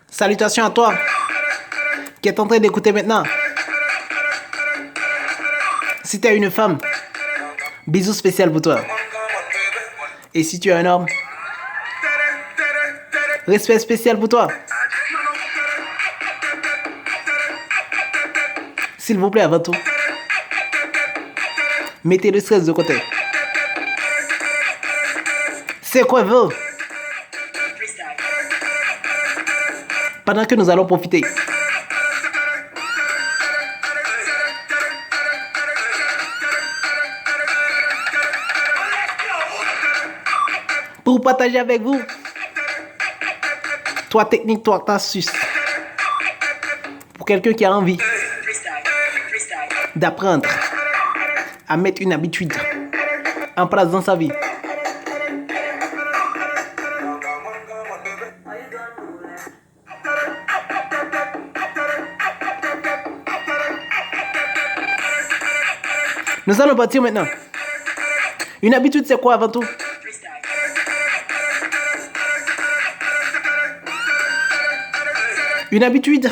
Salutations à toi qui est en train d'écouter maintenant. Si tu es une femme, bisous spécial pour toi. Et si tu es un homme, respect spécial pour toi. S'il vous plaît, avant tout, mettez le stress de côté. C'est quoi vous? Pendant que nous allons profiter. Pour partager avec vous 3 techniques, 3 astuces. Pour quelqu'un qui a envie d'apprendre à mettre une habitude en place dans sa vie. Nous allons partir maintenant. Une habitude, c'est quoi avant tout? Une habitude,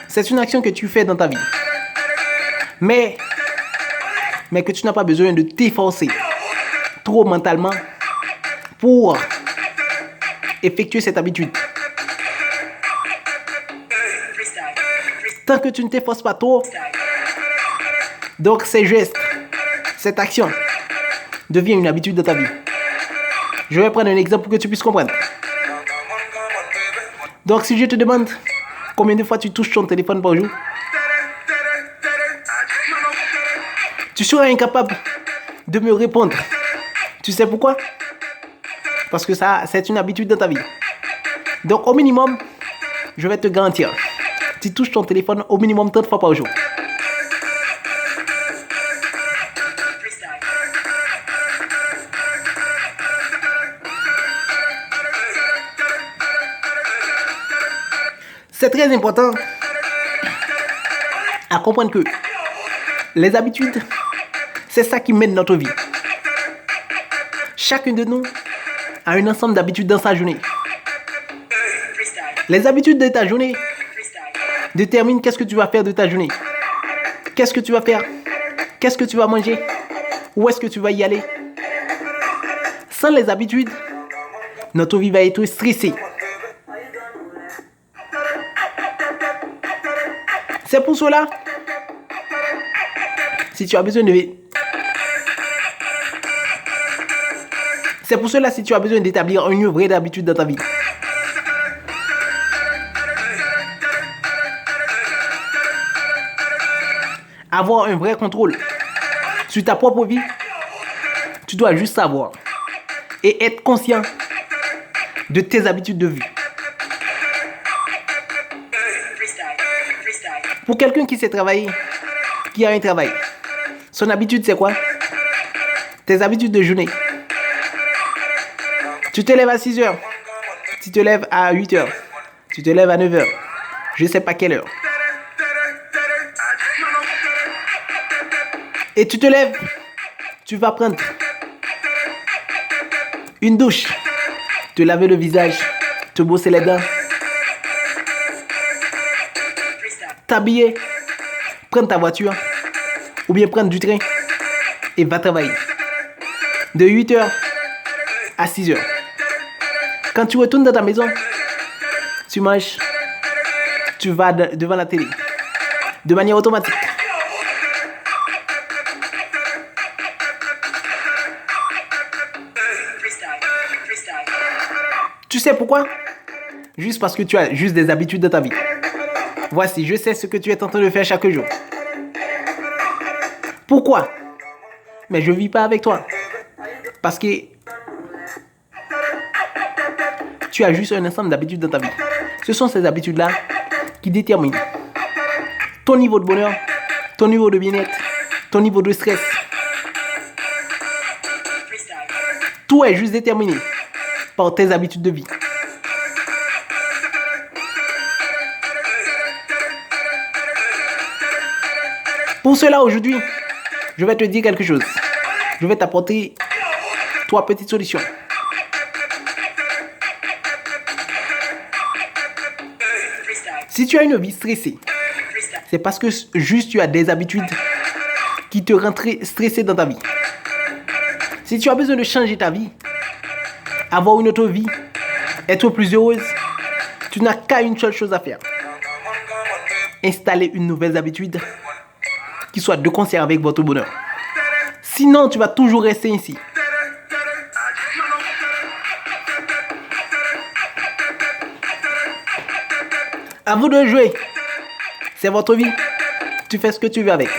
c'est une action que tu fais dans ta vie. Mais que tu n'as pas besoin de t'efforcer trop mentalement pour effectuer cette habitude. Tant que tu ne t'efforces pas trop, donc ces gestes, cette action devient une habitude dans ta vie. Je vais prendre un exemple pour que tu puisses comprendre. Donc si je te demande combien de fois tu touches ton téléphone par jour, tu seras incapable de me répondre. Tu sais pourquoi? Parce que ça, c'est une habitude dans ta vie. Donc au minimum, je vais te garantir, tu touches ton téléphone au minimum 30 fois par jour. C'est très important à comprendre que les habitudes, c'est ça qui mène notre vie. Chacun de nous a un ensemble d'habitudes dans sa journée. Les habitudes de ta journée déterminent qu'est-ce que tu vas faire de ta journée. Qu'est-ce que tu vas faire? Qu'est-ce que tu vas manger? Où est-ce que tu vas y aller? Sans les habitudes, notre vie va être stressée. C'est pour cela, si tu as besoin d'établir une vraie habitude dans ta vie, avoir un vrai contrôle sur ta propre vie, tu dois juste savoir et être conscient de tes habitudes de vie. Pour quelqu'un qui sait travailler, qui a un travail, son habitude c'est quoi? Tes habitudes de journée. Tu te lèves à 6 heures, tu te lèves à 8 heures, tu te lèves à 9 heures, je ne sais pas quelle heure. Et tu te lèves, tu vas prendre une douche, te laver le visage, te brosser les dents, t'habiller, prendre ta voiture ou bien prendre du train et va travailler. De 8h à 6h. Quand tu retournes dans ta maison, tu manges, tu vas devant la télé de manière automatique. Tu sais pourquoi? Juste parce que tu as juste des habitudes de ta vie. Voici, je sais ce que tu es en train de faire chaque jour. Pourquoi? Mais je ne vis pas avec toi. Parce que tu as juste un ensemble d'habitudes dans ta vie. Ce sont ces habitudes-là qui déterminent ton niveau de bonheur, ton niveau de bien-être, ton niveau de stress. Tout est juste déterminé par tes habitudes de vie. Pour cela, aujourd'hui, je vais te dire quelque chose. Je vais t'apporter 3 petites solutions. Si tu as une vie stressée, c'est parce que juste tu as des habitudes qui te rendent très stressé dans ta vie. Si tu as besoin de changer ta vie, avoir une autre vie, être plus heureuse, tu n'as qu'à une seule chose à faire. Installer une nouvelle habitude qui soit de concert avec votre bonheur. Sinon, tu vas toujours rester ici. À vous de jouer. C'est votre vie. Tu fais ce que tu veux avec.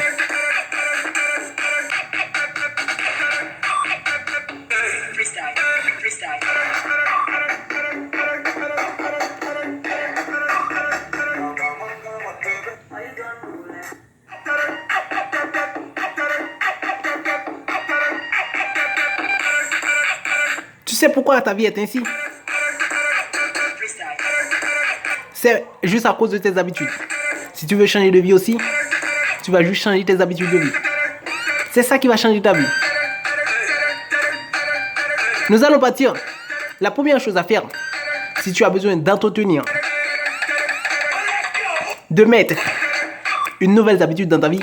Tu sais pourquoi ta vie est ainsi? C'est juste à cause de tes habitudes. Si tu veux changer de vie aussi, tu vas juste changer tes habitudes de vie. C'est ça qui va changer ta vie. Nous allons partir. La première chose à faire, si tu as besoin d'entretenir, de mettre une nouvelle habitude dans ta vie,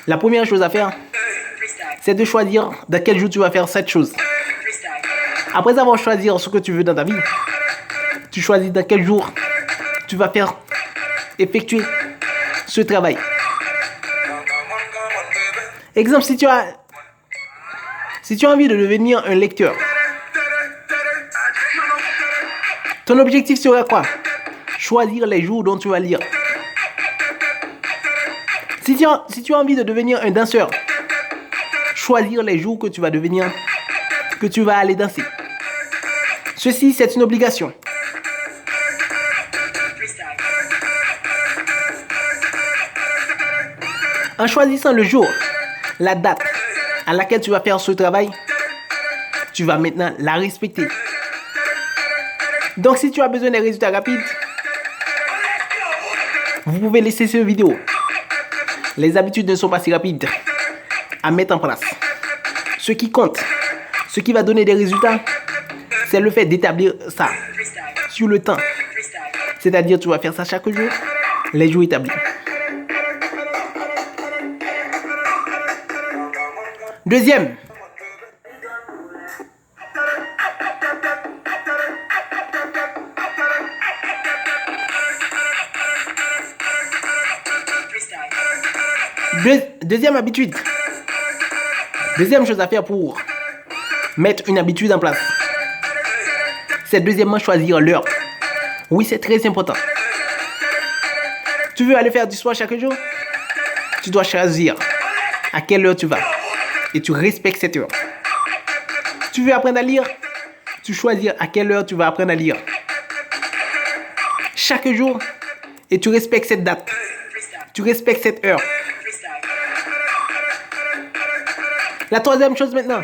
la première chose à faire, c'est de choisir dans quel jour tu vas faire cette chose. Après avoir choisi ce que tu veux dans ta vie, tu choisis dans quel jour tu vas faire effectuer ce travail. Exemple, si tu as envie de devenir un lecteur, ton objectif sera quoi? Choisir les jours dont tu vas lire. Si tu as envie de devenir un danseur, choisir les jours que tu vas aller danser. Ceci, c'est une obligation. En choisissant le jour, la date à laquelle tu vas faire ce travail, tu vas maintenant la respecter. Donc, si tu as besoin des résultats rapides, vous pouvez laisser cette vidéo. Les habitudes ne sont pas si rapides à mettre en place. Ce qui compte, ce qui va donner des résultats, c'est le fait d'établir ça sur le temps. C'est-à-dire, tu vas faire ça chaque jour, les jours établis. Deuxième. Deuxième habitude. Deuxième chose à faire pour mettre une habitude en place. C'est deuxièmement choisir l'heure. Oui, c'est très important. Tu veux aller faire du sport chaque jour? Tu dois choisir à quelle heure tu vas. Et tu respectes cette heure. Tu veux apprendre à lire? Tu choisis à quelle heure tu vas apprendre à lire. Chaque jour. Et tu respectes cette date. Tu respectes cette heure. La troisième chose maintenant.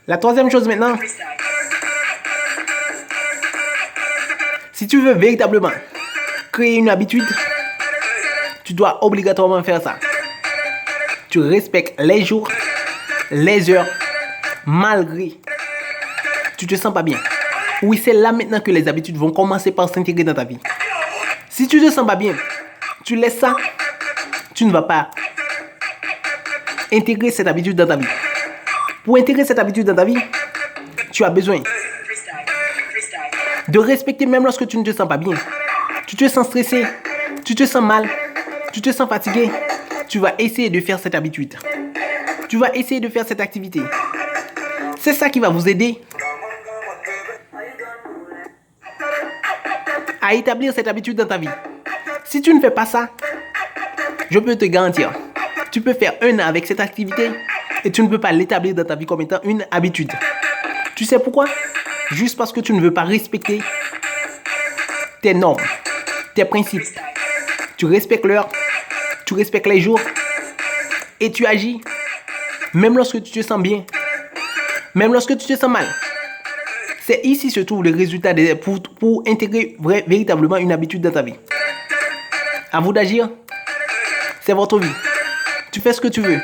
La troisième chose maintenant, si tu veux véritablement créer une habitude, tu dois obligatoirement faire ça. Tu respectes les jours, les heures, malgré tu te sens pas bien. Oui, c'est là maintenant que les habitudes vont commencer par s'intégrer dans ta vie. Si tu te sens pas bien, tu laisses ça, tu ne vas pas intégrer cette habitude dans ta vie. Pour intégrer cette habitude dans ta vie, tu as besoin de respecter même lorsque tu ne te sens pas bien. Tu te sens stressé, tu te sens mal, tu te sens fatigué. Tu vas essayer de faire cette habitude. Tu vas essayer de faire cette activité. C'est ça qui va vous aider à établir cette habitude dans ta vie. Si tu ne fais pas ça, je peux te garantir, tu peux faire 1 an avec cette activité et tu ne peux pas l'établir dans ta vie comme étant une habitude. Tu sais pourquoi? Juste parce que tu ne veux pas respecter tes normes, tes principes. Tu respectes l'heure, tu respectes les jours et tu agis même lorsque tu te sens bien, même lorsque tu te sens mal. C'est ici se trouve le résultat pour intégrer véritablement une habitude dans ta vie. À vous d'agir. C'est votre vie. Tu fais ce que tu veux.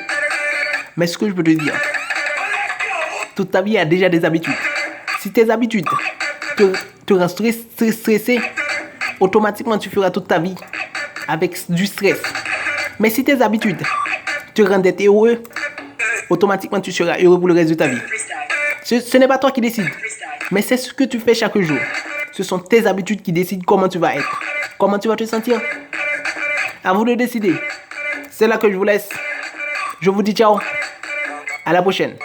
Mais ce que je peux te dire, toute ta vie a déjà des habitudes. Si tes habitudes te rendent stressé, automatiquement tu feras toute ta vie avec du stress. Mais si tes habitudes te rendent heureux, automatiquement tu seras heureux pour le reste de ta vie. Ce n'est pas toi qui décides, mais c'est ce que tu fais chaque jour. Ce sont tes habitudes qui décident comment tu vas être, comment tu vas te sentir. À vous de décider. C'est là que je vous laisse. Je vous dis ciao. À la prochaine.